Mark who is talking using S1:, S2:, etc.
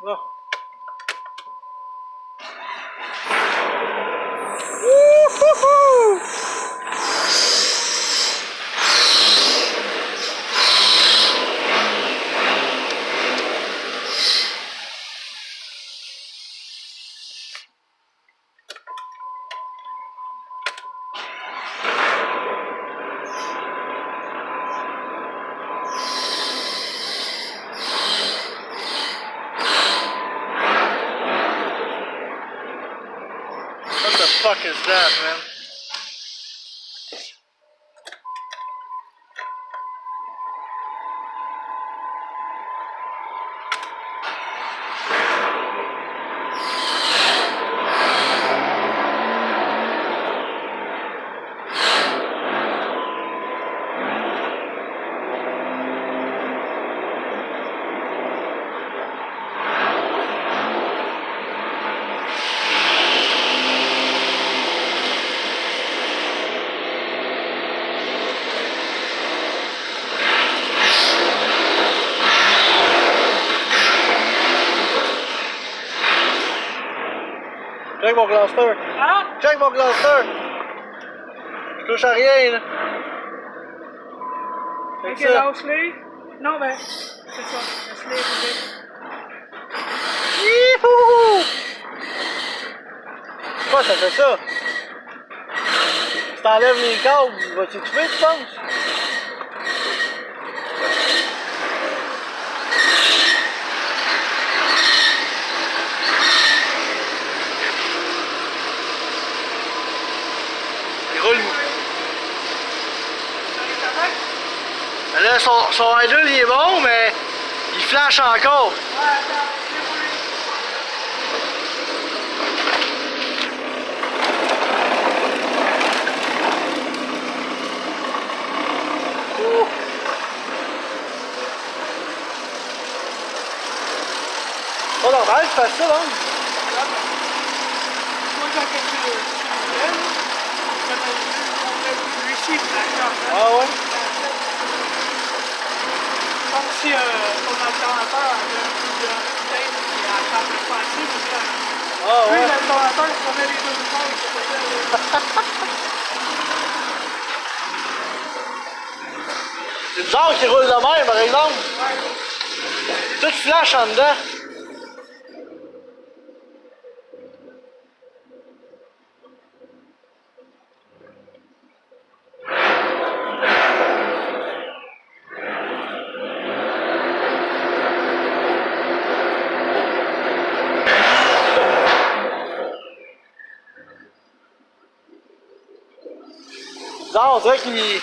S1: Oh. What the fuck is that, man? Check mon cluster.
S2: Hein?
S1: Check mon cluster. Je touche à rien, là.
S2: Ok, lâche-les. Non, ben, c'est ça. Laisse-les rouler.
S1: Youhou! Pourquoi ça fait ça? Si t'enlèves les câbles, vas-tu tuer, tu penses? Il roule. Là, son idle, il est bon, mais il flash encore.
S2: Ouais, attends,
S1: Pas normal, c'est facile, hein?
S2: moi, quand tu le
S1: Ah ouais?
S2: comme si ton alternateur avait un peu de tape et à table de passer, parce que
S1: Ah
S2: lui,
S1: ouais?
S2: l'alternateur, il prenait les deux phases,
S1: C'est bizarre qu'il roule de même, par exemple. Tout flash en dedans. Bizarre, on dirait qu'il